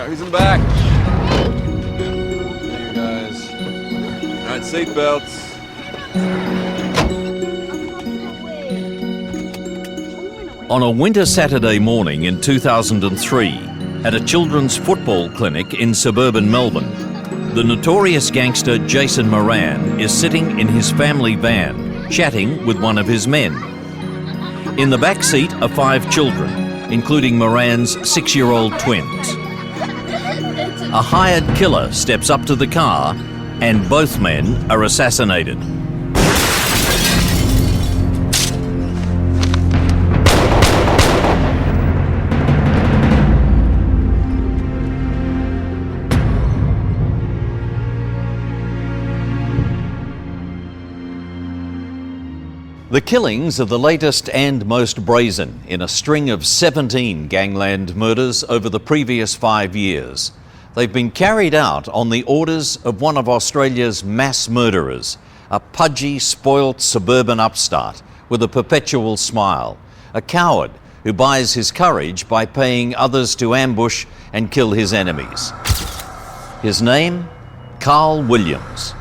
Alright, who's in back? There you guys. Alright, seatbelts. On a winter Saturday morning in 2003, at a children's football clinic in suburban Melbourne, the notorious gangster Jason Moran is sitting in his family van, chatting with one of his men. In the back seat are 5 children, including Moran's 6-year-old twins. A hired killer steps up to the car, and both men are assassinated. The killings are the latest and most brazen in a string of 17 gangland murders over the previous 5 years. They've been carried out on the orders of one of Australia's mass murderers, a pudgy, spoilt suburban upstart with a perpetual smile, a coward who buys his courage by paying others to ambush and kill his enemies. His name? Carl Williams.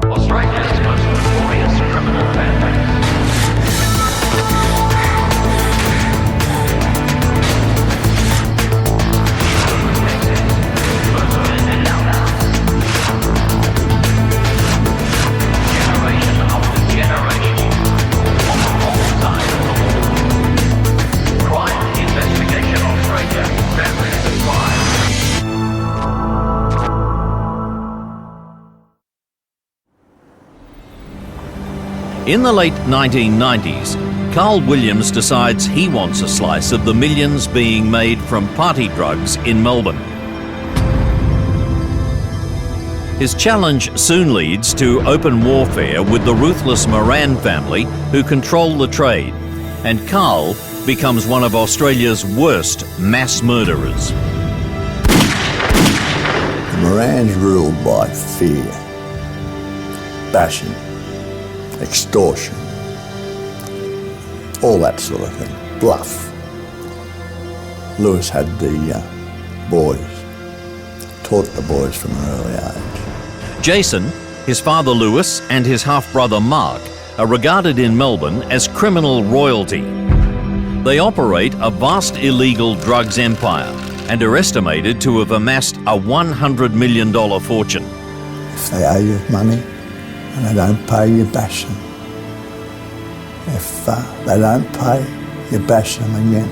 Australia's most notorious criminal family. Generation after generation, on the wrong side of the wall. Crime Investigation Australia, Families of Crime. In the late 1990s, Carl Williams decides he wants a slice of the millions being made from party drugs in Melbourne. His challenge soon leads to open warfare with the ruthless Moran family who control the trade, and Carl becomes one of Australia's worst mass murderers. The Morans ruled by fear, bashing, extortion, all that sort of thing, bluff. Lewis had the boys, taught the boys from an early age. Jason, his father Lewis, and his half-brother Mark are regarded in Melbourne as criminal royalty. They operate a vast illegal drugs empire and are estimated to have amassed a $100 million fortune. If they owe you money and they don't pay, you bash them. If they don't pay, you bash them again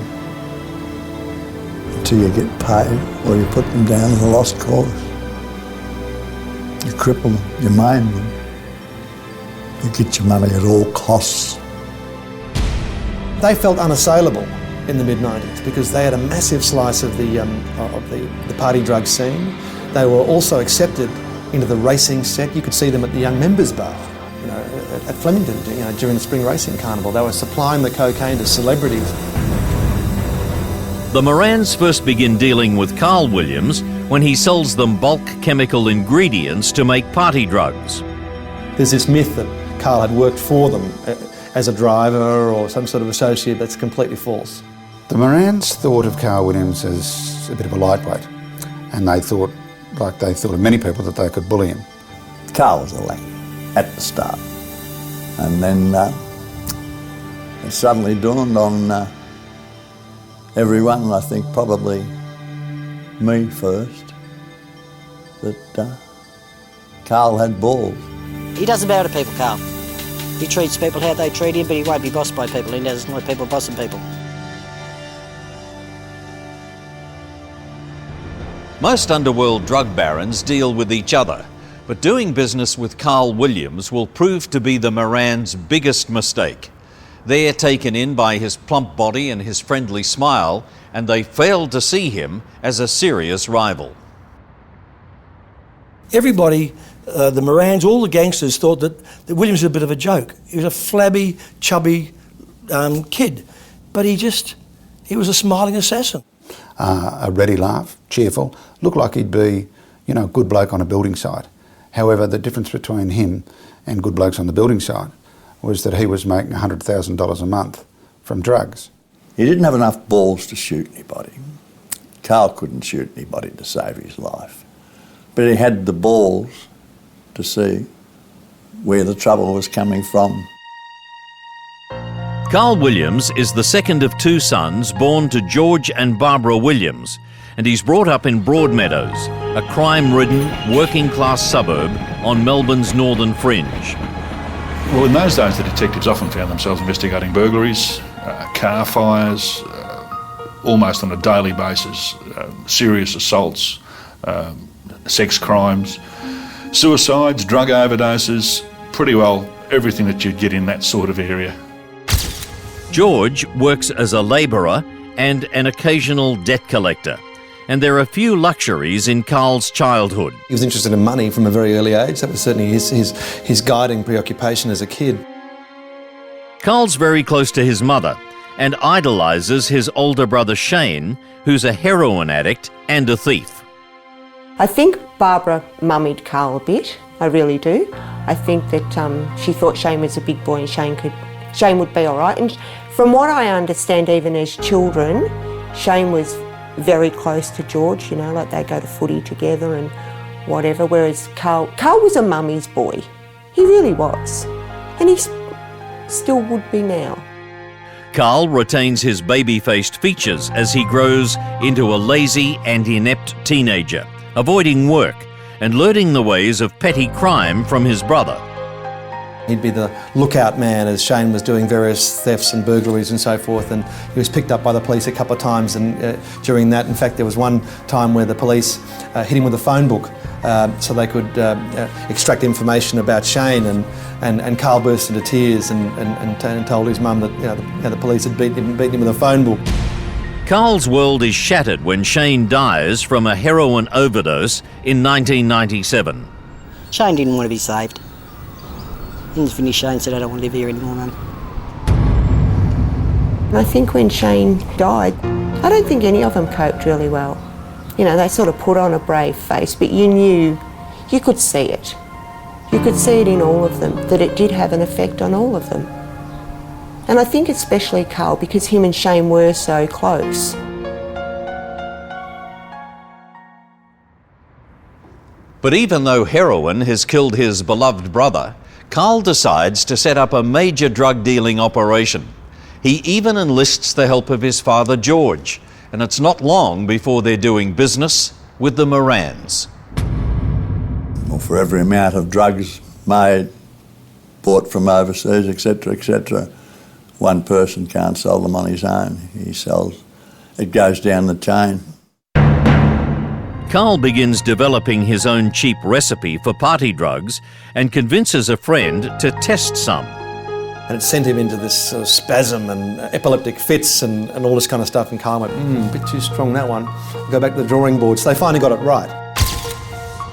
until you get paid, or you put them down as a lost cause. You cripple them, you maim them. You get your money at all costs. They felt unassailable in the mid-90s because they had a massive slice of the party drug scene. They were also accepted into the racing set. You could see them at the Young Members Bar, at Flemington, during the Spring Racing Carnival. They were supplying the cocaine to celebrities. The Morans first begin dealing with Carl Williams when he sells them bulk chemical ingredients to make party drugs. There's this myth that Carl had worked for them as a driver or some sort of associate. That's completely false. The Morans thought of Carl Williams as a bit of a lightweight, and they thought, like they thought of many people, that they could bully him. Carl was a lad at the start, and then it suddenly dawned on everyone, and I think probably me first, that Carl had balls. He doesn't bow to people, Carl. He treats people how they treat him, but he won't be bossed by people. He doesn't like people bossing people. Most underworld drug barons deal with each other, but doing business with Carl Williams will prove to be the Morans' biggest mistake. They're taken in by his plump body and his friendly smile, and they fail to see him as a serious rival. Everybody, the Morans, all the gangsters thought that Williams was a bit of a joke. He was a flabby, chubby kid, but he was a smiling assassin. A ready laugh, cheerful, looked like he'd be, a good bloke on a building site. However, the difference between him and good blokes on the building site was that he was making $100,000 a month from drugs. He didn't have enough balls to shoot anybody. Carl couldn't shoot anybody to save his life. But he had the balls to see where the trouble was coming from. Carl Williams is the second of two sons born to George and Barbara Williams, and he's brought up in Broadmeadows, a crime-ridden, working-class suburb on Melbourne's northern fringe. Well, in those days, the detectives often found themselves investigating burglaries, car fires, almost on a daily basis, serious assaults, sex crimes, suicides, drug overdoses, pretty well everything that you'd get in that sort of area. George works as a labourer and an occasional debt collector, and there are few luxuries in Carl's childhood. He was interested in money from a very early age. That was certainly his guiding preoccupation as a kid. Carl's very close to his mother and idolises his older brother Shane, who's a heroin addict and a thief. I think Barbara mummied Carl a bit, I really do. I think that she thought Shane was a big boy and Shane would be all right. And from what I understand, even as children, Shane was very close to George, you know, like they go to footy together and whatever, whereas Carl was a mummy's boy. He really was. And he still would be now. Carl retains his baby-faced features as he grows into a lazy and inept teenager, avoiding work and learning the ways of petty crime from his brother. He'd be the lookout man as Shane was doing various thefts and burglaries and so forth, and he was picked up by the police a couple of times, and during that, in fact, there was one time where the police hit him with a phone book so they could extract information about Shane, and Carl burst into tears and told his mum that the police had beaten him with a phone book. Carl's world is shattered when Shane dies from a heroin overdose in 1997. Shane didn't want to be saved. In the finish, Shane said, I don't want to live here anymore, Mum. I think when Shane died, I don't think any of them coped really well. You know, they sort of put on a brave face, but you could see it. You could see it in all of them, that it did have an effect on all of them. And I think especially Carl, because him and Shane were so close. But even though heroin has killed his beloved brother, Carl decides to set up a major drug-dealing operation. He even enlists the help of his father George, and it's not long before they're doing business with the Morans. Well, for every amount of drugs made, bought from overseas, etc., one person can't sell them on his own. He sells. It goes down the chain. Carl begins developing his own cheap recipe for party drugs and convinces a friend to test some. And it sent him into this sort of spasm and epileptic fits and all this kind of stuff, and Carl went, a bit too strong, that one. Go back to the drawing board. So they finally got it right.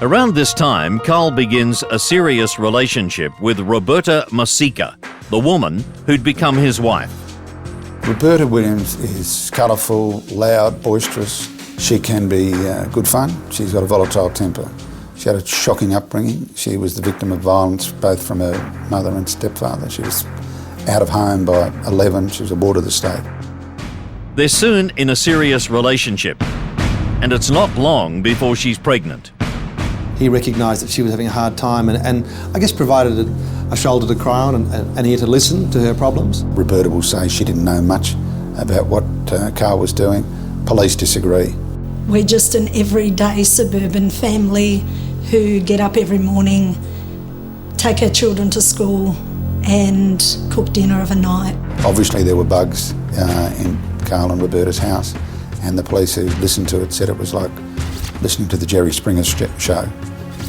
Around this time, Carl begins a serious relationship with Roberta Masica, the woman who'd become his wife. Roberta Williams is colourful, loud, boisterous. She can be good fun. She's got a volatile temper. She had a shocking upbringing. She was the victim of violence both from her mother and stepfather. She was out of home by 11. She was a ward of the state. They're soon in a serious relationship, and it's not long before she's pregnant. He recognised that she was having a hard time and I guess provided a shoulder to cry on and an ear to listen to her problems. Roberta will say she didn't know much about what Carl was doing. Police disagree. We're just an everyday suburban family who get up every morning, take our children to school and cook dinner of a night. Obviously there were bugs in Carl and Roberta's house, and the police who listened to it said it was like listening to the Jerry Springer show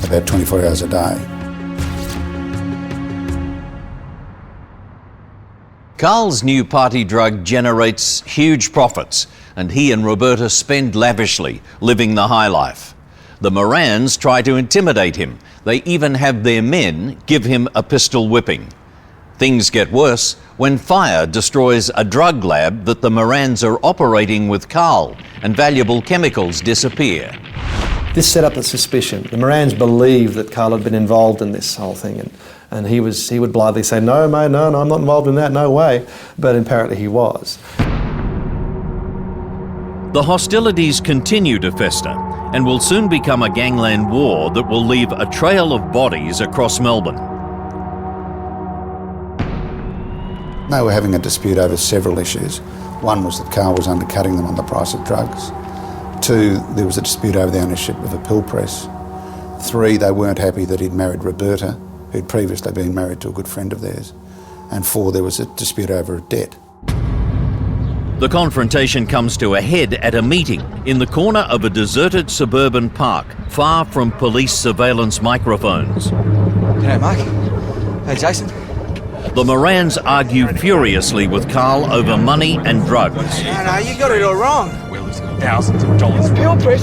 about 24 hours a day. Carl's new party drug generates huge profits, and he and Roberta spend lavishly, living the high life. The Morans try to intimidate him. They even have their men give him a pistol whipping. Things get worse when fire destroys a drug lab that the Morans are operating with Carl, and valuable chemicals disappear. This set up a suspicion. The Morans believed that Carl had been involved in this whole thing, and he would blithely say, no, mate, no, I'm not involved in that, no way. But apparently he was. The hostilities continue to fester and will soon become a gangland war that will leave a trail of bodies across Melbourne. They were having a dispute over several issues. One was that Carl was undercutting them on the price of drugs. 2, there was a dispute over the ownership of a pill press. 3, they weren't happy that he'd married Roberta, who'd previously been married to a good friend of theirs. And 4, there was a dispute over a debt. The confrontation comes to a head at a meeting in the corner of a deserted suburban park, far from police surveillance microphones. G'day, Mark. Hey, Jason. The Morans argue furiously with Carl over money and drugs. No, you got it all wrong. We're losing thousands of dollars. Pill press,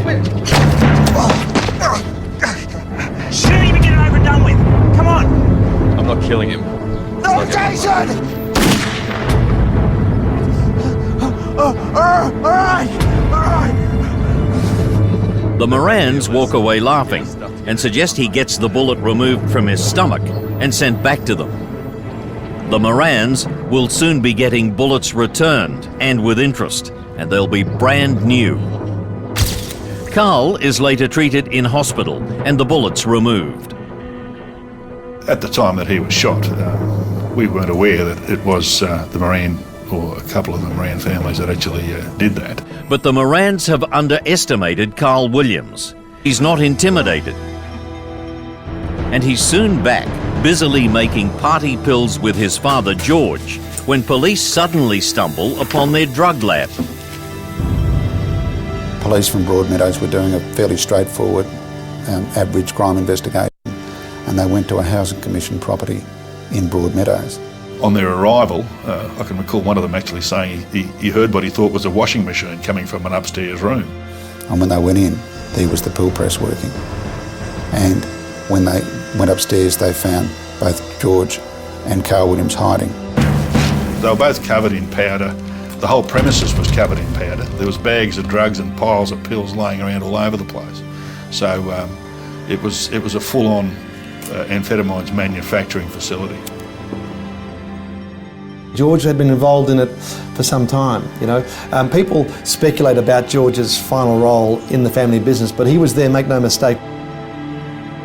Shouldn't even get it over and done with. Come on. I'm not killing him. No, Jason! All right. The Morans walk away laughing and suggest he gets the bullet removed from his stomach and sent back to them. The Morans will soon be getting bullets returned, and with interest, and they'll be brand new. Carl is later treated in hospital and the bullets removed. At the time that he was shot, we weren't aware that it was the Moran or a couple of the Moran families that actually did that. But the Morans have underestimated Carl Williams. He's not intimidated. And he's soon back, busily making party pills with his father George, when police suddenly stumble upon their drug lab. Police from Broadmeadows were doing a fairly straightforward, average crime investigation, and they went to a housing commission property in Broadmeadows. On their arrival, I can recall one of them actually saying he heard what he thought was a washing machine coming from an upstairs room. And when they went in, there was the pill press working. And when they went upstairs, they found both George and Carl Williams hiding. They were both covered in powder. The whole premises was covered in powder. There was bags of drugs and piles of pills laying around all over the place. So it was a full-on amphetamines manufacturing facility. George had been involved in it for some time, you know. People speculate about George's final role in the family business, but he was there, make no mistake.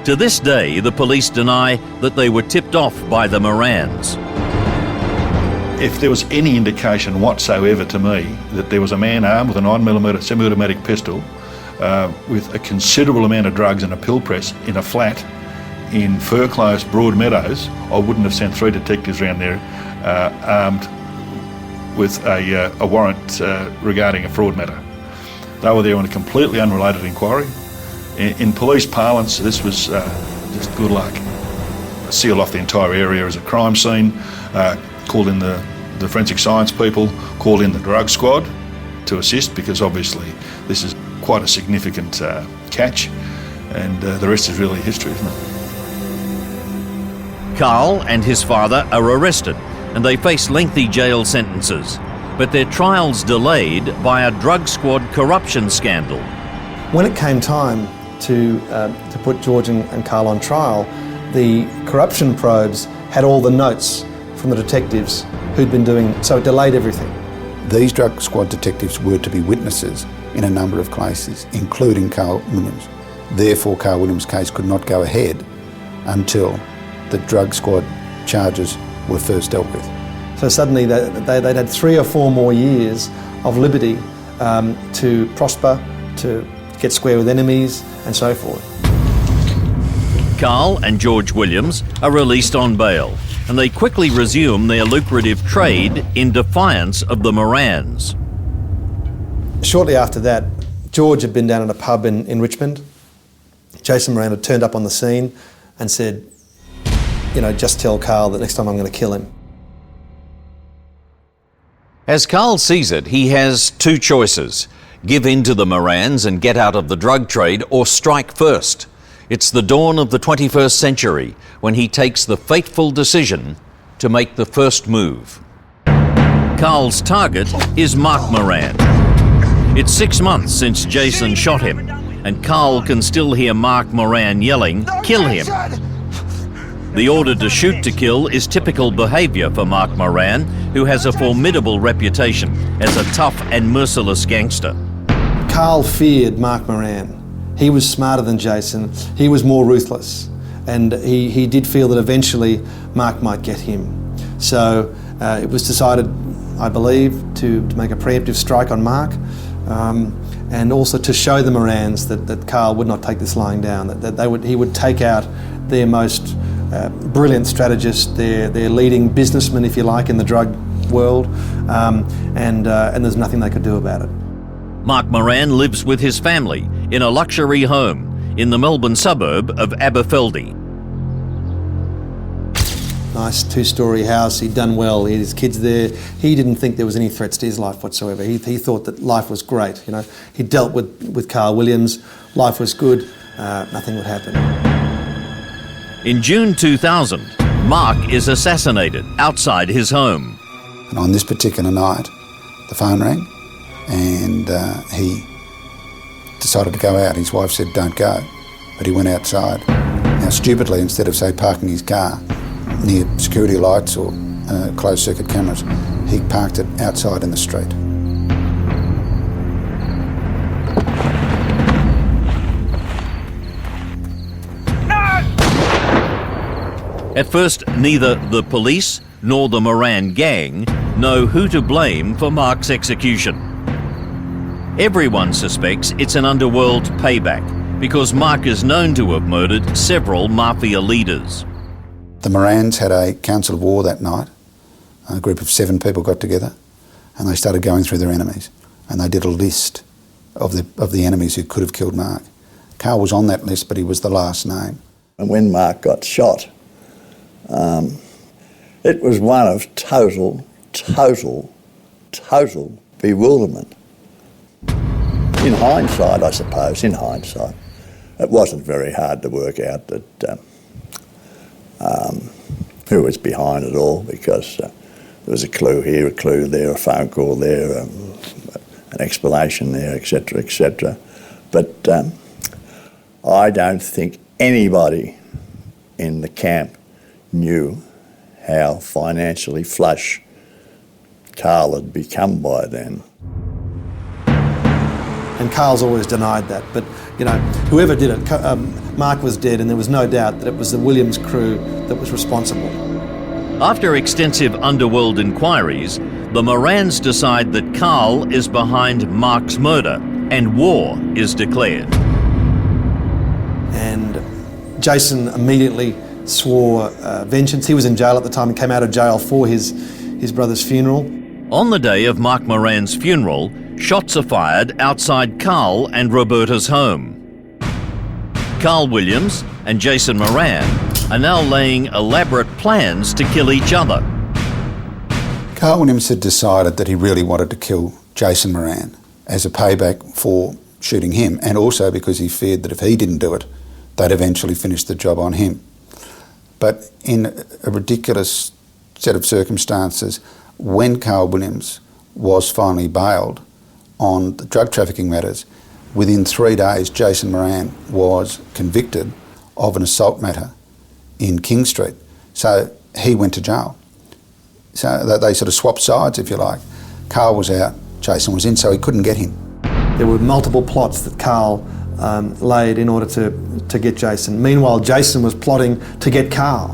To this day, the police deny that they were tipped off by the Morans. If there was any indication whatsoever to me that there was a man armed with a 9mm semi-automatic pistol with a considerable amount of drugs and a pill press in a flat in Fur-Close, Broadmeadows, I wouldn't have sent 3 detectives around there armed with a warrant regarding a fraud matter. They were there on a completely unrelated inquiry. In police parlance, this was just good luck. Sealed off the entire area as a crime scene, called in the forensic science people, called in the drug squad to assist, because obviously this is quite a significant catch, and the rest is really history, isn't it? Carl and his father are arrested and they face lengthy jail sentences, but their trials delayed by a drug squad corruption scandal. When it came time to put George and Carl on trial, the corruption probes had all the notes from the detectives who'd been doing, so it delayed everything. These drug squad detectives were to be witnesses in a number of cases, including Carl Williams. Therefore, Carl Williams' case could not go ahead until the drug squad charges were first dealt with. So suddenly they'd had 3 or 4 more years of liberty to prosper, to get square with enemies and so forth. Carl and George Williams are released on bail, and they quickly resume their lucrative trade in defiance of the Morans. Shortly after that, George had been down at a pub in Richmond. Jason Moran had turned up on the scene and said, you know, just tell Carl that next time I'm going to kill him. As Carl sees it, he has 2 choices: give in to the Morans and get out of the drug trade, or strike first. It's the dawn of the 21st century when he takes the fateful decision to make the first move. Carl's target is Mark Moran. It's 6 months since Jason shot him, and Carl can still hear Mark Moran yelling, "Kill him!" The order to shoot to kill is typical behaviour for Mark Moran, who has a formidable reputation as a tough and merciless gangster. Carl feared Mark Moran. He was smarter than Jason, he was more ruthless, and he did feel that eventually Mark might get him. So it was decided, I believe, to make a preemptive strike on Mark, and also to show the Morans that Carl would not take this lying down, that he would take out their most brilliant strategist, their leading businessman, if you like, in the drug world, and there's nothing they could do about it. Mark Moran lives with his family in a luxury home in the Melbourne suburb of Aberfeldy. Nice two-storey house, he'd done well, he had his kids there. He didn't think there was any threats to his life whatsoever. He thought that life was great, you know. He dealt with Carl Williams, life was good, nothing would happen. In June 2000, Mark is assassinated outside his home. And on this particular night, the phone rang and he decided to go out. His wife said, don't go, but he went outside. Now, stupidly, instead of, say, parking his car near security lights or closed circuit cameras, he parked it outside in the street. At first, neither the police nor the Moran gang know who to blame for Mark's execution. Everyone suspects it's an underworld payback because Mark is known to have murdered several mafia leaders. The Morans had a council of war that night. A group of 7 people got together and they started going through their enemies, and they did a list of the enemies who could have killed Mark. Carl was on that list, but he was the last name. And when Mark got shot, it was one of total bewilderment. In hindsight, I suppose, it wasn't very hard to work out that who was behind it all, because there was a clue here, a clue there, a phone call there, an explanation there, etc., etc. But I don't think anybody in the camp knew how financially flush Carl had become by then. And Carl's always denied that, but you know, whoever did it, Mark was dead, and there was no doubt that it was the Williams crew that was responsible. After extensive underworld inquiries, the Morans decide that Carl is behind Mark's murder and war is declared. And Jason immediately swore vengeance. He was in jail at the time and came out of jail for his brother's funeral. On the day of Mark Moran's funeral, shots are fired outside Carl and Roberta's home. Carl Williams and Jason Moran are now laying elaborate plans to kill each other. Carl Williams had decided that he really wanted to kill Jason Moran as a payback for shooting him, and also because he feared that if he didn't do it, they'd eventually finish the job on him. But in a ridiculous set of circumstances, when Carl Williams was finally bailed on the drug trafficking matters, within 3 days Jason Moran was convicted of an assault matter in King Street. So he went to jail. So they sort of swapped sides, if you like. Carl was out, Jason was in, so he couldn't get him. There were multiple plots that Carl laid in order to get Jason. Meanwhile, Jason was plotting to get Carl.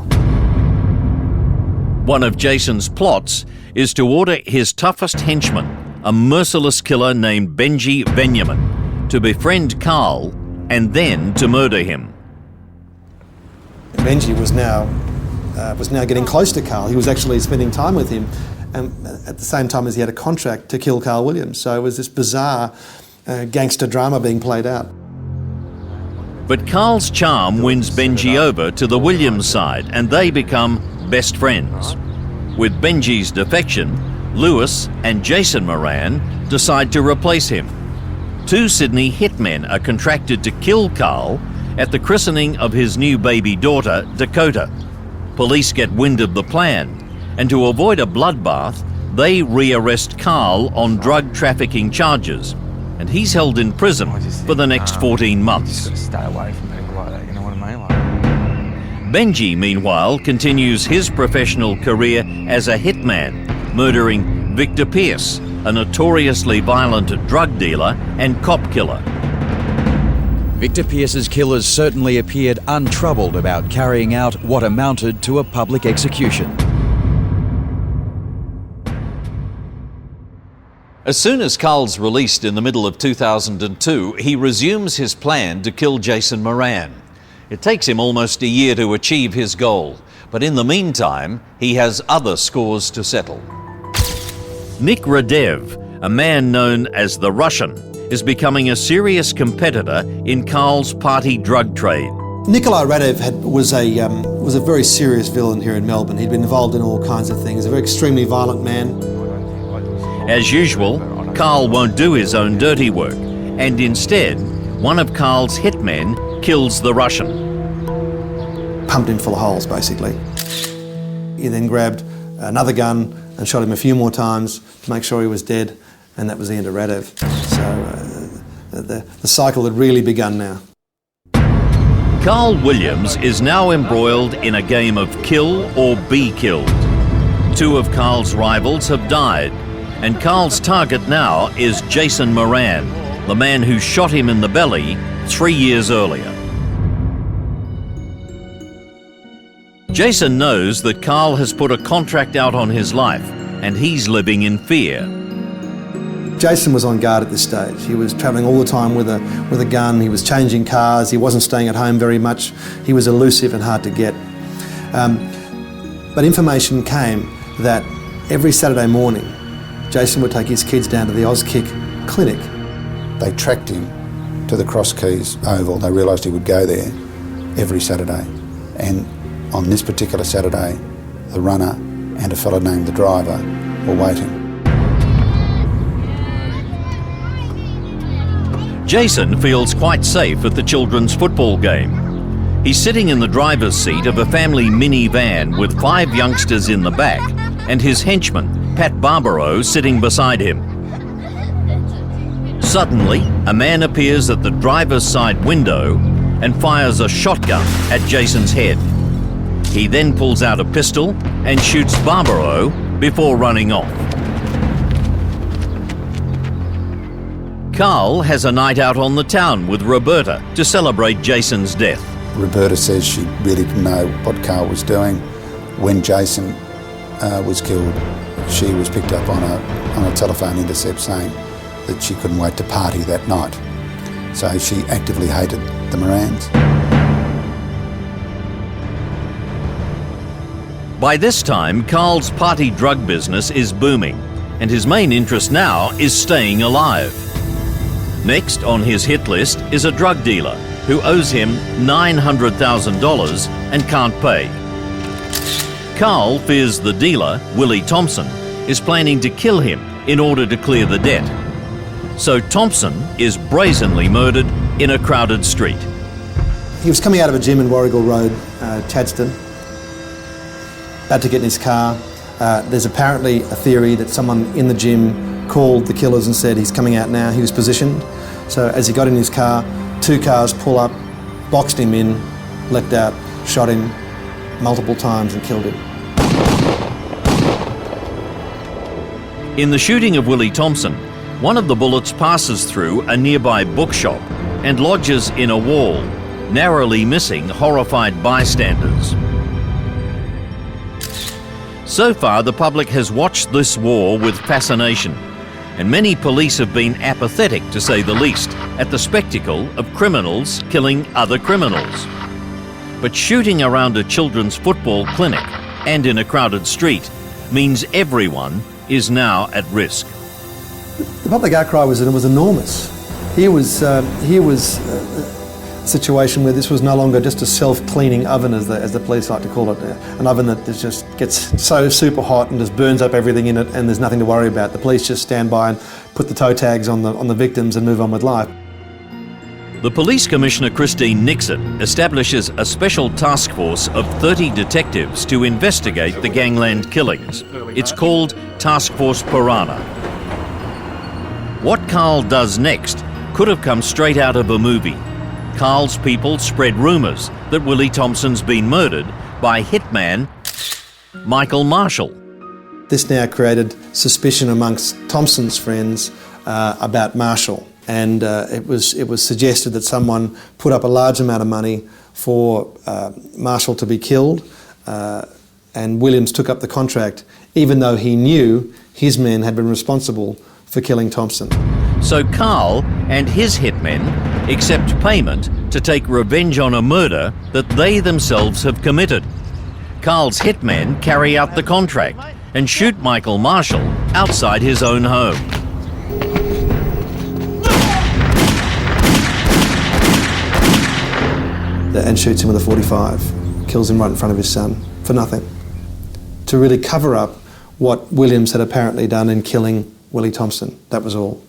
One of Jason's plots is to order his toughest henchman, a merciless killer named Benji Benjamin, to befriend Carl and then to murder him. Benji was now getting close to Carl. He was actually spending time with him, and at the same time as he had a contract to kill Carl Williams. So it was this bizarre gangster drama being played out. But Carl's charm wins Benji over to the Williams side, and they become best friends. With Benji's defection, Lewis and Jason Moran decide to replace him. 2 Sydney hitmen are contracted to kill Carl at the christening of his new baby daughter, Dakota. Police get wind of the plan, and to avoid a bloodbath, they re-arrest Carl on drug trafficking charges, and he's held in prison for the next 14 months. You just gotta stay away from people like that, you know what I mean? Like... Benji, meanwhile, continues his professional career as a hitman, murdering Victor Pearce, a notoriously violent drug dealer and cop killer. Victor Pearce's killers certainly appeared untroubled about carrying out what amounted to a public execution. As soon as Carl's released in the middle of 2002, he resumes his plan to kill Jason Moran. It takes him almost a year to achieve his goal, but in the meantime, he has other scores to settle. Nick Radev, a man known as the Russian, is becoming a serious competitor in Carl's party drug trade. Nikolai Radev was a very serious villain here in Melbourne. He'd been involved in all kinds of things, a very extremely violent man. As usual, Carl won't do his own dirty work, and instead, one of Carl's hitmen kills the Russian. Pumped him full of holes, basically. He then grabbed another gun and shot him a few more times to make sure he was dead, and that was the end of Radev. So the cycle had really begun now. Carl Williams is now embroiled in a game of kill or be killed. Two of Carl's rivals have died, and Carl's target now is Jason Moran, the man who shot him in the belly 3 years earlier. Jason knows that Carl has put a contract out on his life, and he's living in fear. Jason was on guard at this stage. He was travelling all the time with a gun. He was changing cars. He wasn't staying at home very much. He was elusive and hard to get. But information came that every Saturday morning, Jason would take his kids down to the Auskick clinic. They tracked him to the Cross Keys Oval. They realised he would go there every Saturday. And on this particular Saturday, the runner and a fellow named the driver were waiting. Jason feels quite safe at the children's football game. He's sitting in the driver's seat of a family minivan with 5 youngsters in the back and his henchman, Pat Barbaro, sitting beside him. Suddenly, a man appears at the driver's side window and fires a shotgun at Jason's head. He then pulls out a pistol and shoots Barbaro before running off. Carl has a night out on the town with Roberta to celebrate Jason's death. Roberta says she really didn't know what Carl was doing. When Jason was killed, she was picked up on a telephone intercept saying that she couldn't wait to party that night. So she actively hated the Morans. By this time, Carl's party drug business is booming, and his main interest now is staying alive. Next on his hit list is a drug dealer who owes him $900,000 and can't pay. Carl fears the dealer, Willie Thompson, is planning to kill him in order to clear the debt. So Thompson is brazenly murdered in a crowded street. He was coming out of a gym in Warrigal Road, Chadstone, about to get in his car. There's apparently a theory that someone in the gym called the killers and said he's coming out now. He was positioned. So as he got in his car, 2 cars pull up, boxed him in, leapt out, shot him multiple times and killed him. In the shooting of Willie Thompson, one of the bullets passes through a nearby bookshop and lodges in a wall, narrowly missing horrified bystanders. So far, the public has watched this war with fascination, and many police have been apathetic, to say the least, at the spectacle of criminals killing other criminals. But shooting around a children's football clinic and in a crowded street means everyone is now at risk. The public outcry was enormous. Here was a situation where this was no longer just a self-cleaning oven, as the police like to call it, an oven that just gets so super hot and just burns up everything in it, and there's nothing to worry about. The police just stand by and put the toe tags on the victims and move on with life. The Police Commissioner Christine Nixon establishes a special task force of 30 detectives to investigate the gangland killings. It's called Task Force Piranha. What Carl does next could have come straight out of a movie. Carl's people spread rumours that Willie Thompson's been murdered by hitman Michael Marshall. This now created suspicion amongst Thompson's friends about Marshall, and it was suggested that someone put up a large amount of money for Marshall to be killed, and Williams took up the contract, even though he knew his men had been responsible for killing Thompson. So Carl and his hitmen accept payment to take revenge on a murder that they themselves have committed. Carl's hitmen carry out the contract and shoot Michael Marshall outside his own home. And shoots him with a 45, kills him right in front of his son, for nothing. To really cover up what Williams had apparently done in killing Willie Thompson, that was all.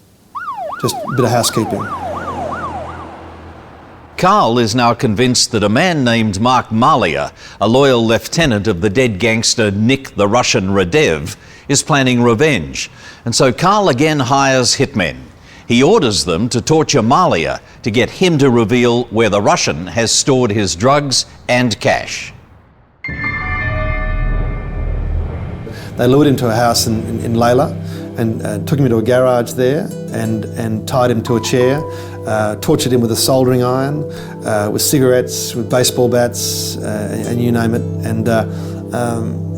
Just a bit of housekeeping. Carl is now convinced that a man named Mark Malia, a loyal lieutenant of the dead gangster Nick the Russian Radev, is planning revenge. And so Carl again hires hitmen. He orders them to torture Malia to get him to reveal where the Russian has stored his drugs and cash. They lured him to a house in Layla and took him into a garage there and tied him to a chair, tortured him with a soldering iron, with cigarettes, with baseball bats, and you name it. And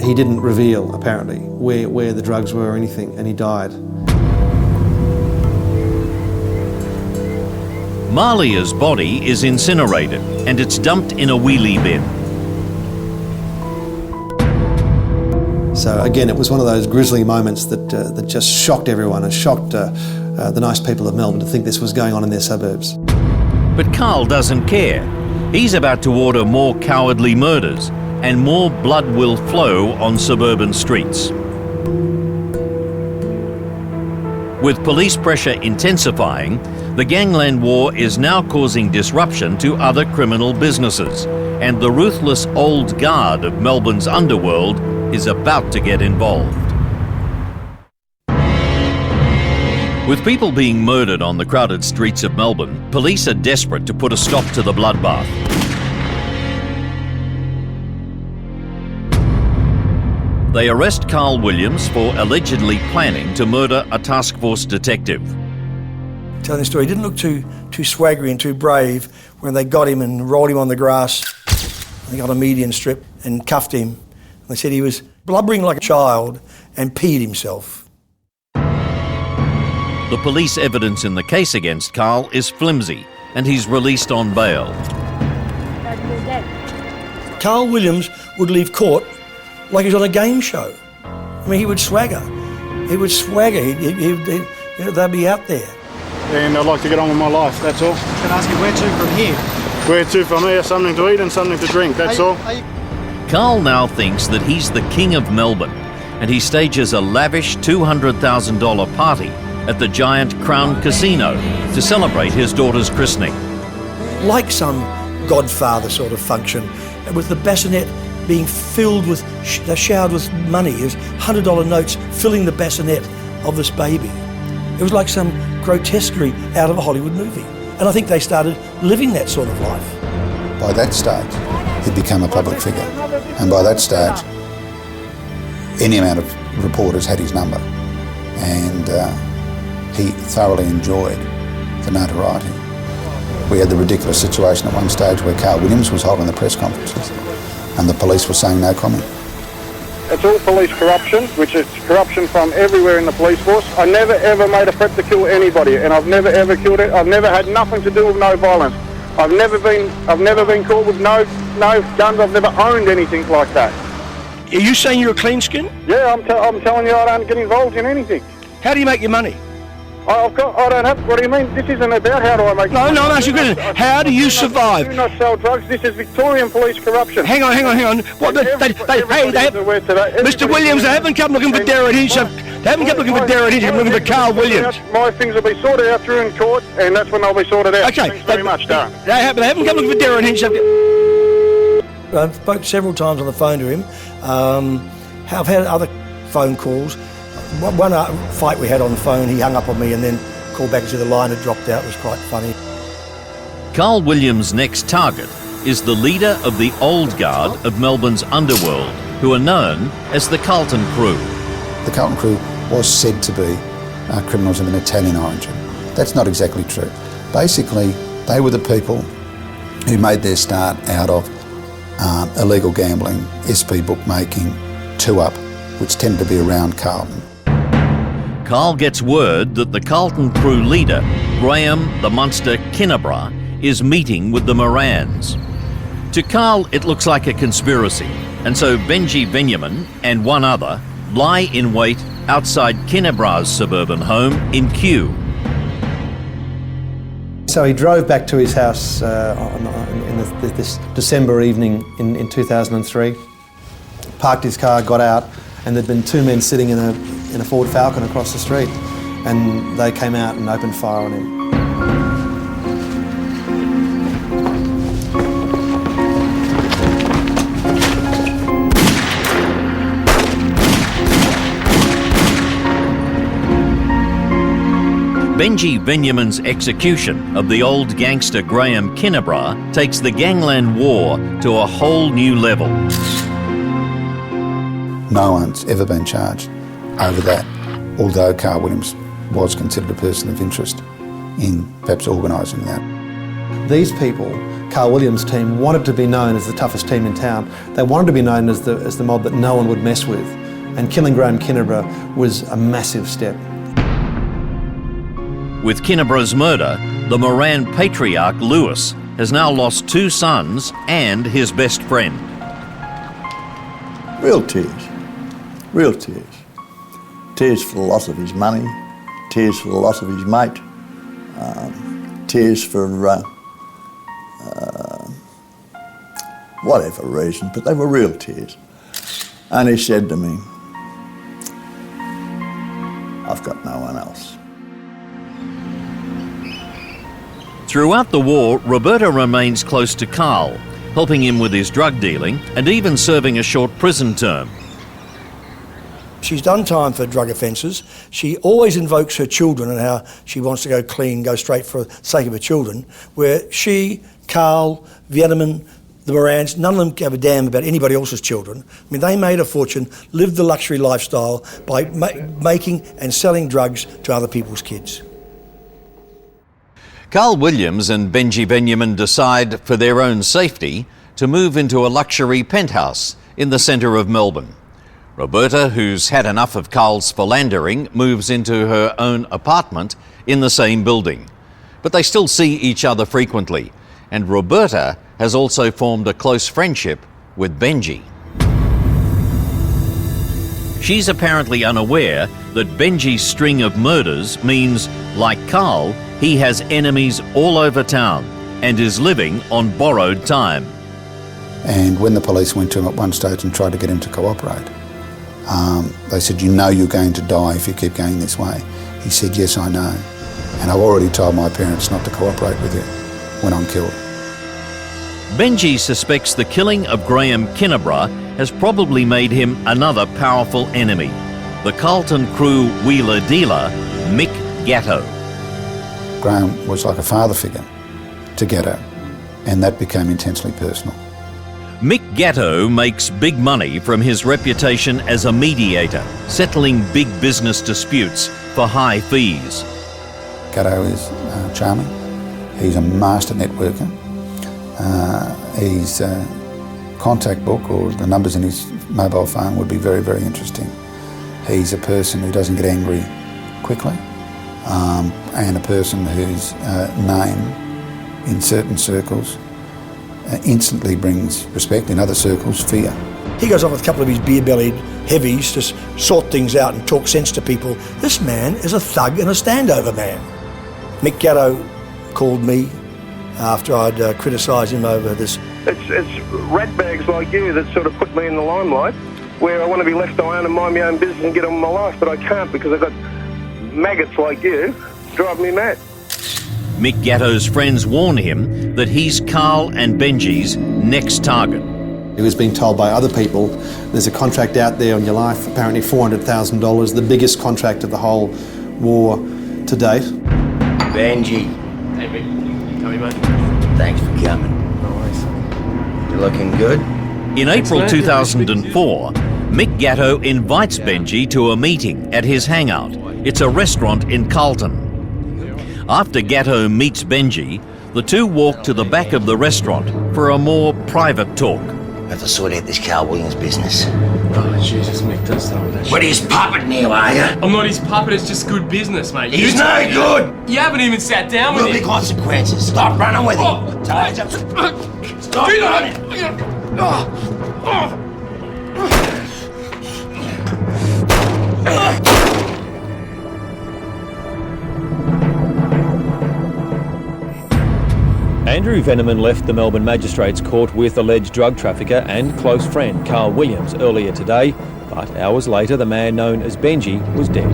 he didn't reveal, apparently, where the drugs were or anything, and he died. Malia's body is incinerated and it's dumped in a wheelie bin. So again, it was one of those grisly moments that just shocked everyone and shocked the nice people of Melbourne to think this was going on in their suburbs. But Carl doesn't care. He's about to order more cowardly murders, and more blood will flow on suburban streets. With police pressure intensifying, the gangland war is now causing disruption to other criminal businesses, and the ruthless old guard of Melbourne's underworld is about to get involved. With people being murdered on the crowded streets of Melbourne, police are desperate to put a stop to the bloodbath. They arrest Carl Williams for allegedly planning to murder a task force detective. Telling the story, he didn't look too swaggery and too brave when they got him and rolled him on the grass. They got a median strip and cuffed him. They said he was blubbering like a child and peed himself. The police evidence in the case against Carl is flimsy, and he's released on bail. Carl Williams would leave court like he was on a game show. I mean, he would swagger. He would swagger. They'd be out there. And I'd like to get on with my life, that's all. Can I ask you where to from here? Where to from here? Something to eat and something to drink, that's all. Carl now thinks that he's the king of Melbourne, and he stages a lavish $200,000 party at the giant Crown Casino to celebrate his daughter's christening. Like some Godfather sort of function, with the bassinet being filled with, showered with money. It was $100 notes filling the bassinet of this baby. It was like some grotesquerie out of a Hollywood movie. And I think they started living that sort of life. By that stage, he'd become a public figure. And by that stage, any amount of reporters had his number. And he thoroughly enjoyed the notoriety. We had the ridiculous situation at one stage where Carl Williams was holding the press conferences and the police were saying no comment. It's all police corruption, which is corruption from everywhere in the police force. I never ever made a threat to kill anybody, and I've never ever killed it. I've never had nothing to do with no violence. I've never been caught with no guns. I've never owned anything like that. Are you saying you're a clean skin? Yeah, I'm telling you, I don't get involved in anything. How do you make your money? I don't have. What do you mean? This isn't about how do I make. No, I'm asking you a question. How do you survive? I do not sell drugs. This is Victorian police corruption. Hang on. What? Mr. Williams, they haven't come looking for Derek Hinch. They haven't come looking for Derek Hinch. They're looking for Carl Williams. My things will be sorted out through in court, and that's when they'll be sorted out. Okay. Thanks very much, Darren. They haven't come looking for Derek Hinch. I spoke several times on the phone to him. I've had other phone calls. One fight we had on the phone, he hung up on me and then called back and said the line had dropped out. It was quite funny. Carl Williams' next target is the leader of the old guard of Melbourne's underworld, who are known as the Carlton Crew. the Carlton crew was said to be criminals of an Italian origin. That's not exactly true. Basically, they were the people who made their start out of illegal gambling, SP bookmaking, two-up, which tended to be around Carlton. Carl gets word that the Carlton crew leader, Graham the Monster Kinnebra, is meeting with the Morans. To Carl, it looks like a conspiracy, and so Benji Benjamin and one other lie in wait outside Kinnebra's suburban home in Kew. So he drove back to his house in this December evening in 2003, parked his car, got out, and there'd been two men sitting in a Ford Falcon across the street, and they came out and opened fire on him. Benji Benjamin's execution of the old gangster Graham Kinnebra takes the gangland war to a whole new level. No one's ever been charged over that, although Carl Williams was considered a person of interest in perhaps organising that. These people, Carl Williams' team, wanted to be known as the toughest team in town. They wanted to be known as the mob that no one would mess with. And killing Graham Kinnebra was a massive step. With Kinnebra's murder, the Moran patriarch Lewis has now lost two sons and his best friend. Real tears. Real tears. Tears for the loss of his money, tears for the loss of his mate, tears for whatever reason, but they were real tears. And he said to me, "I've got no one else." Throughout the war, Roberta remains close to Carl, helping him with his drug dealing and even serving a short prison term. She's done time for drug offences. She always invokes her children and how she wants to go clean, go straight for the sake of her children, where she, Carl, Vietnam, the Morans, none of them gave a damn about anybody else's children. I mean, they made a fortune, lived the luxury lifestyle by making and selling drugs to other people's kids. Carl Williams and Benji Benjamin decide, for their own safety, to move into a luxury penthouse in the centre of Melbourne. Roberta, who's had enough of Carl's philandering, moves into her own apartment in the same building. But they still see each other frequently, and Roberta has also formed a close friendship with Benji. She's apparently unaware that Benji's string of murders means, like Carl, he has enemies all over town and is living on borrowed time. And when the police went to him at one stage and tried to get him to cooperate, they said, "You know you're going to die if you keep going this way." He said, "Yes, I know. And I've already told my parents not to cooperate with you when I'm killed." Benji suspects the killing of Graham Kinnebra has probably made him another powerful enemy, the Carlton crew wheeler dealer, Mick Gatto. Graham was like a father figure to Gatto, and that became intensely personal. Mick Gatto makes big money from his reputation as a mediator, settling big business disputes for high fees. Gatto is charming. He's a master networker. His contact book, or the numbers in his mobile phone, would be very, very interesting. He's a person who doesn't get angry quickly, and a person whose name in certain circles instantly brings respect, in other circles fear. He goes off with a couple of his beer-bellied heavies to sort things out and talk sense to people. This man is a thug and a standover man. Mick Gatto called me after I'd criticised him over this. It's ratbags like you that sort of put me in the limelight, where I want to be left alone and mind my own business and get on with my life, but I can't because I've got maggots like you driving me mad. Mick Gatto's friends warn him that he's Carl and Benji's next target. He was being told by other people, there's a contract out there on your life, apparently $400,000, the biggest contract of the whole war to date. Benji. Hey, Mick. How are you, mate? Thanks for coming. No worries. You're looking good. In April 2004, Mick Gatto invites Benji to a meeting at his hangout. It's a restaurant in Carlton. After Gatto meets Benji, the two walk to the back of the restaurant for a more private talk. I have to sort out this Carl Williams business. Oh, Jesus, Mick, don't start with that shit. What, his puppet now, are you? I'm not his puppet, it's just good business, mate. He's no good! You haven't even sat down with Will him. be consequences. Stop running with him. Stop running. Andrew Veneman left the Melbourne Magistrates Court with alleged drug trafficker and close friend Carl Williams earlier today, but hours later the man known as Benji was dead.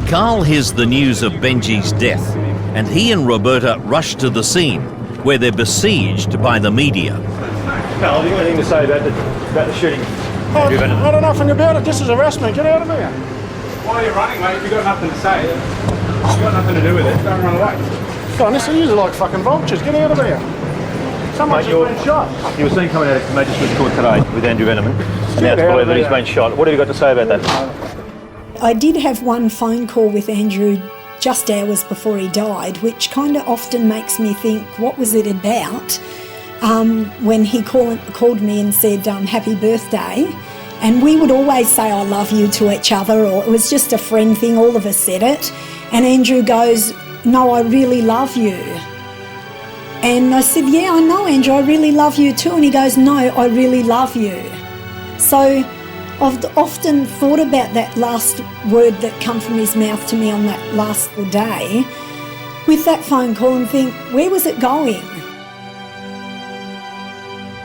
Carl hears the news of Benji's death, and he and Roberta rush to the scene, where they're besieged by the media. Carl, have you got anything to say about the shooting? I don't know nothing about it. This is harassment. Get out of here. Why are you running, mate? If you've got nothing to say, you've got nothing to do with it, don't run away. God, listen, you're like fucking vultures. Get out of here. Someone's just been shot. You were seen coming out of the Magistrates Court today with Andrew Veneman, and now it's believed that he's been shot. What have you got to say about that? I did have one phone call with Andrew just hours before he died, which kind of often makes me think, what was it about? When he called me and said, happy birthday. And we would always say, I love you to each other, or it was just a friend thing, all of us said it. And Andrew goes, no, I really love you. And I said, yeah, I know, Andrew, I really love you too. And he goes, no, I really love you. So I've often thought about that last word that come from his mouth to me on that last day with that phone call and think, where was it going?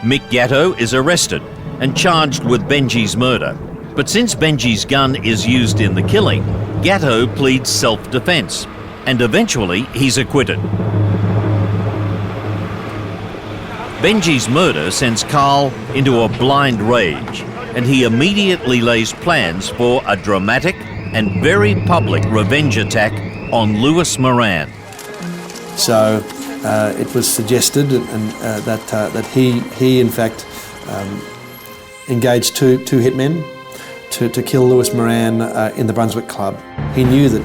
Mick Gatto is arrested and charged with Benji's murder. But since Benji's gun is used in the killing, Gatto pleads self-defence, and eventually he's acquitted. Benji's murder sends Carl into a blind rage, and he immediately lays plans for a dramatic and very public revenge attack on Lewis Moran. So it was suggested that he in fact engaged two hitmen to kill Lewis Moran in the Brunswick Club. He knew that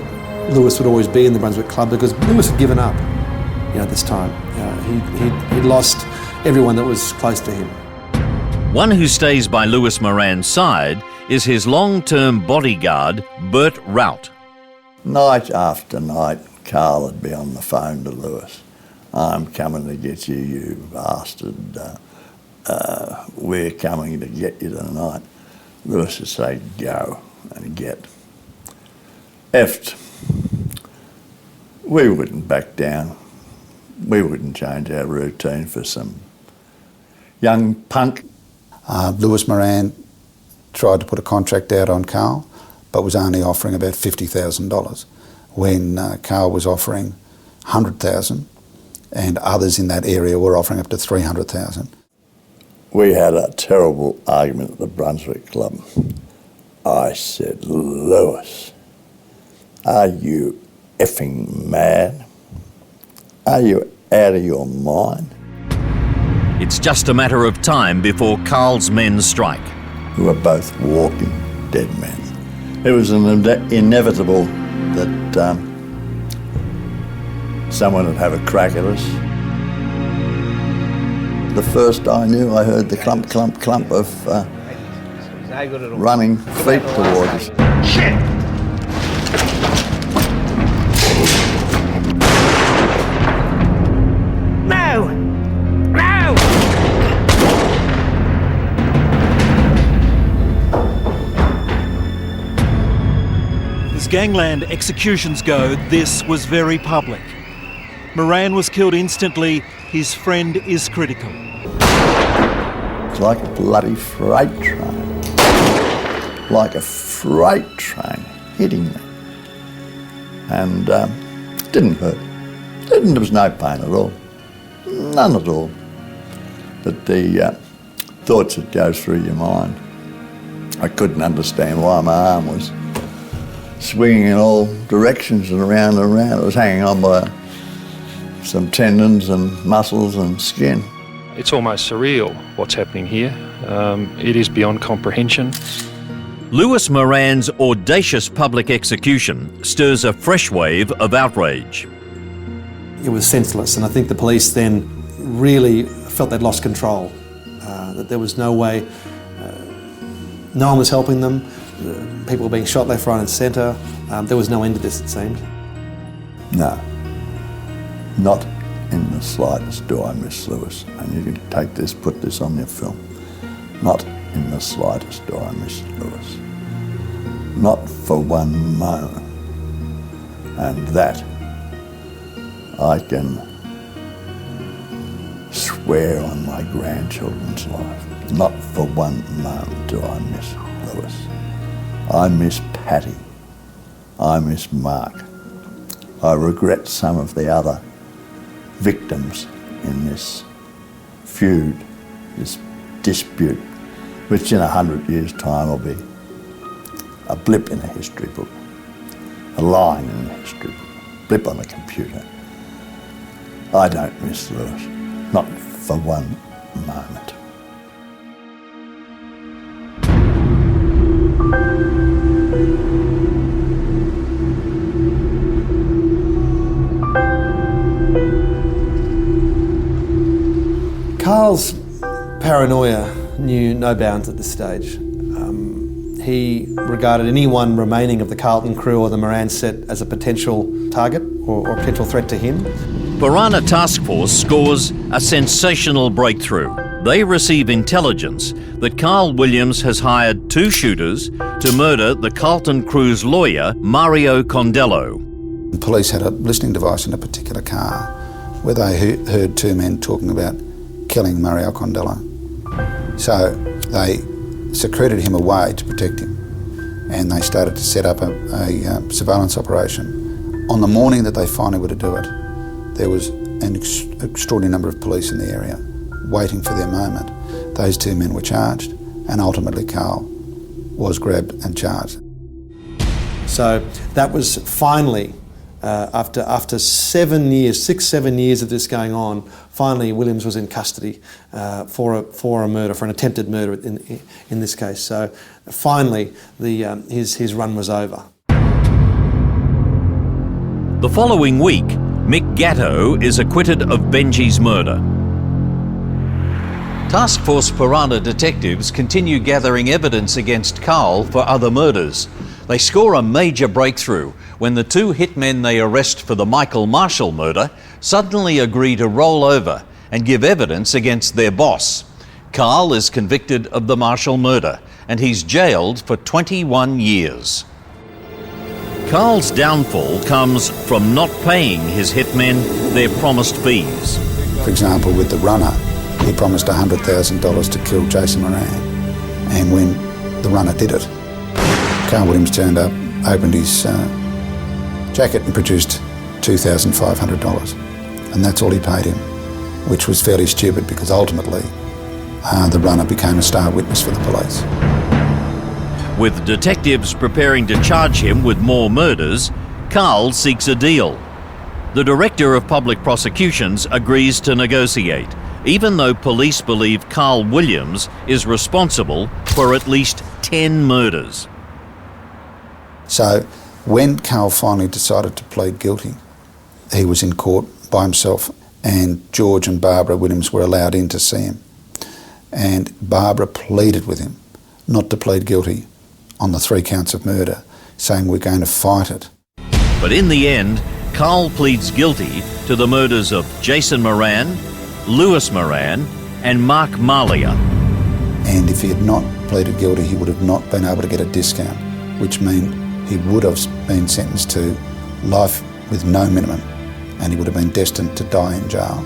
Lewis would always be in the Brunswick Club because Lewis had given up, at this time. He'd lost everyone that was close to him. One who stays by Lewis Moran's side is his long-term bodyguard, Bert Rout. Night after night, Carl would be on the phone to Lewis. I'm coming to get you, you bastard. We're coming to get you tonight. Lewis would say, go, and get effed. We wouldn't back down. We wouldn't change our routine for some young punk. Lewis Moran tried to put a contract out on Carl, but was only offering about $50,000 when Carl was offering $100,000 and others in that area were offering up to $300,000. We had a terrible argument at the Brunswick Club. I said, Lewis, are you effing mad? Are you out of your mind? It's just a matter of time before Carl's men strike. We were both walking dead men. It was inevitable that someone would have a crack at us. The first I knew, I heard the clump, clump, clump of running feet towards us. Shit! No! No! As gangland executions go, this was very public. Moran was killed instantly. His friend is critical. It's like a bloody freight train. Like a freight train hitting me. And it didn't hurt. There was no pain at all. None at all. But the thoughts that go through your mind, I couldn't understand why my arm was swinging in all directions and around and around. It was hanging on by some tendons and muscles and skin. It's almost surreal what's happening here. It is beyond comprehension. Lewis Moran's audacious public execution stirs a fresh wave of outrage. It was senseless, and I think the police then really felt they'd lost control, that there was no way, no one was helping them, people were being shot left, right and centre. There was no end to this, it seemed. No, not in the slightest do I miss Lewis, and you can take this, put this on your film. Not in the slightest do I miss Lewis. Not for one moment. And that I can swear on my grandchildren's life. Not for one moment do I miss Lewis. I miss Patty. I miss Mark. I regret some of the other victims in this feud, this dispute, which in 100 years' time will be a blip in a history book, a line in a history book, a blip on a computer. I don't miss Lewis, not for one moment. Carl's paranoia knew no bounds at this stage. He regarded anyone remaining of the Carlton crew or the Moran set as a potential target or a potential threat to him. Piranha Task Force scores a sensational breakthrough. They receive intelligence that Carl Williams has hired 2 shooters to murder the Carlton crew's lawyer, Mario Condello. The police had a listening device in a particular car where they heard 2 men talking about killing Mario Condello. So they secreted him away to protect him, and they started to set up a surveillance operation. On the morning that they finally were to do it, there was an extraordinary number of police in the area waiting for their moment. Those 2 men were charged, and ultimately Carl was grabbed and charged. So that was finally, after 7 years, 6-7 years of this going on, finally Williams was in custody for a murder, for an attempted murder in this case. So finally his run was over. The following week, Mick Gatto is acquitted of Benji's murder. Task Force Piranha detectives continue gathering evidence against Carl for other murders. They score a major breakthrough when the 2 hitmen they arrest for the Michael Marshall murder suddenly agree to roll over and give evidence against their boss. Carl is convicted of the Marshall murder and he's jailed for 21 years. Carl's downfall comes from not paying his hitmen their promised fees. For example, with the runner, he promised $100,000 to kill Jason Moran, and when the runner did it, Carl Williams turned up, opened his jacket and produced $2,500, and that's all he paid him, which was fairly stupid because ultimately the runner became a star witness for the police. With detectives preparing to charge him with more murders, Carl seeks a deal. The Director of Public Prosecutions agrees to negotiate, even though police believe Carl Williams is responsible for at least 10 murders. So when Carl finally decided to plead guilty, he was in court by himself, and George and Barbara Williams were allowed in to see him. And Barbara pleaded with him not to plead guilty on the 3 counts of murder, saying we're going to fight it. But in the end, Carl pleads guilty to the murders of Jason Moran, Lewis Moran and Mark Malia. And if he had not pleaded guilty, he would have not been able to get a discount, which meant he would have been sentenced to life with no minimum, and he would have been destined to die in jail.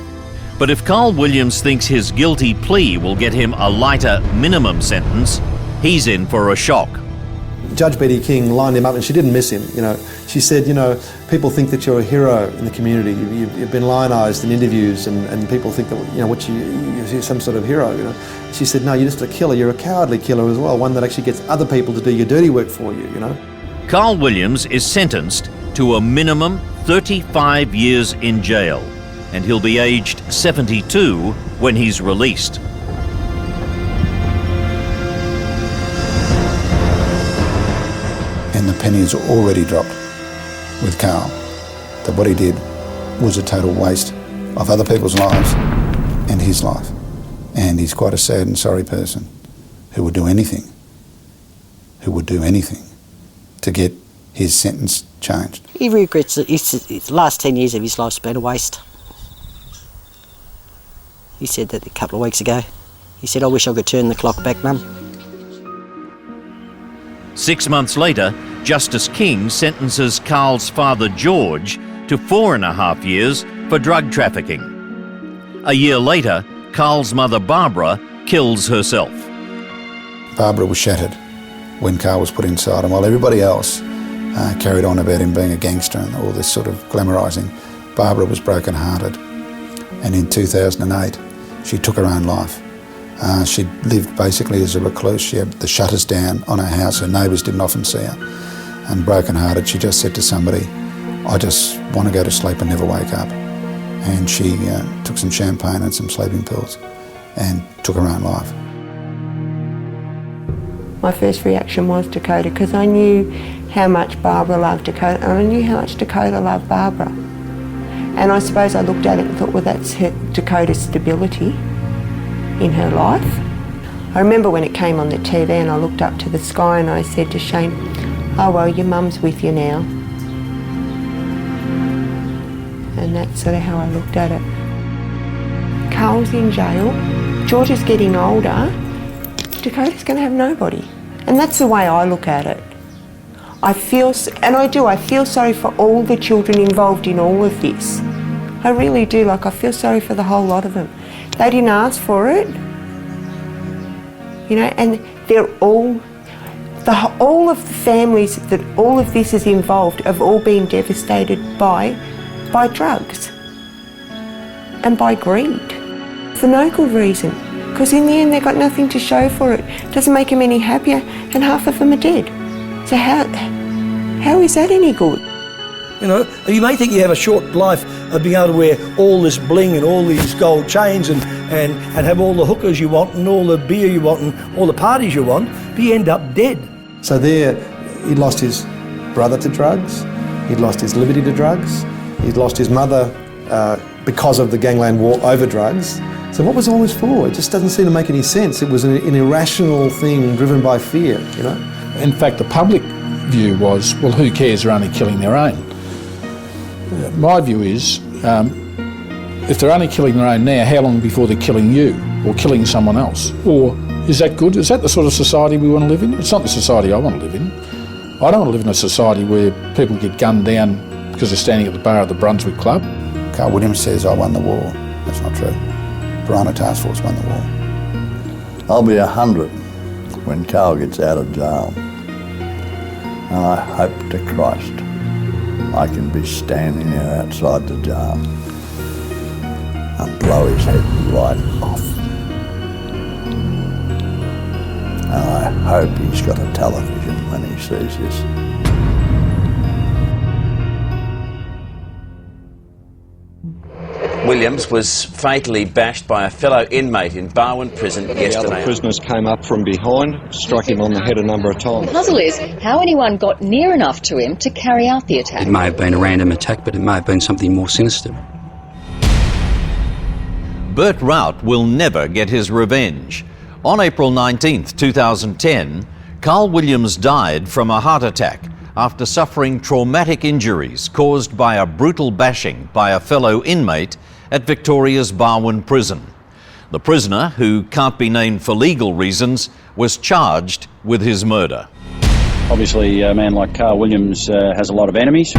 But if Carl Williams thinks his guilty plea will get him a lighter minimum sentence, he's in for a shock. Judge Betty King lined him up, and she didn't miss him. She said, people think that you're a hero in the community. You've been lionised in interviews, and people think that you're some sort of hero. She said, no, you're just a killer. You're a cowardly killer as well, one that actually gets other people to do your dirty work for you. Carl Williams is sentenced to a minimum 35 years in jail, and he'll be aged 72 when he's released. And the pennies are already dropped with Carl, that what he did was a total waste of other people's lives and his life. And he's quite a sad and sorry person who would do anything to get his sentence changed. He regrets it. His last 10 years of his life's been a waste. He said that a couple of weeks ago. He said, I wish I could turn the clock back, Mum. 6 months later, Justice King sentences Carl's father, George, to 4.5 years for drug trafficking. A year later, Carl's mother, Barbara, kills herself. Barbara was shattered when Carl was put inside, and while everybody else carried on about him being a gangster and all this sort of glamorising, Barbara was broken-hearted. And in 2008, she took her own life. She lived basically as a recluse. She had the shutters down on her house. Her neighbours didn't often see her. And broken-hearted, she just said to somebody, I just want to go to sleep and never wake up. And she took some champagne and some sleeping pills and took her own life. My first reaction was Dakota, because I knew how much Barbara loved Dakota, and I knew how much Dakota loved Barbara. And I suppose I looked at it and thought, well, that's Dakota's stability in her life. I remember when it came on the TV and I looked up to the sky and I said to Shane, oh well, your mum's with you now. And that's sort of how I looked at it. Carl's in jail, George is getting older, Dakota's going to have nobody. And that's the way I look at it. I feel sorry for all the children involved in all of this. I really do, I feel sorry for the whole lot of them. They didn't ask for it, you know, and they're all of the families that all of this is involved have all been devastated by drugs and by greed for no good reason, because in the end they've got nothing to show for it. It doesn't make them any happier, and half of them are dead. So how is that any good? You know, you may think you have a short life of being able to wear all this bling and all these gold chains and have all the hookers you want and all the beer you want and all the parties you want, but you end up dead. So there, he lost his brother to drugs, he'd lost his liberty to drugs, he'd lost his mother because of the gangland war over drugs. So what was all this for? It just doesn't seem to make any sense. It was an irrational thing driven by fear, you know? In fact, the public view was, well, who cares, they're only killing their own. My view is, if they're only killing their own now, how long before they're killing you or killing someone else? Or is that good? Is that the sort of society we want to live in? It's not the society I want to live in. I don't want to live in a society where people get gunned down because they're standing at the bar of the Brunswick Club. Carl Williams says, I won the war. That's not true. Piranha Task Force won the war. I'll be 100 when Carl gets out of jail. And I hope to Christ I can be standing there outside the jail and blow his head right off. And I hope he's got a television when he sees this. Williams was fatally bashed by a fellow inmate in Barwon Prison yesterday. The other prisoners came up from behind, struck him on the head a number of times. The puzzle is how anyone got near enough to him to carry out the attack. It may have been a random attack, but it may have been something more sinister. Bert Rout will never get his revenge. On April 19th, 2010, Carl Williams died from a heart attack after suffering traumatic injuries caused by a brutal bashing by a fellow inmate at Victoria's Barwon Prison. The prisoner, who can't be named for legal reasons, was charged with his murder. Obviously, a man like Carl Williams has a lot of enemies.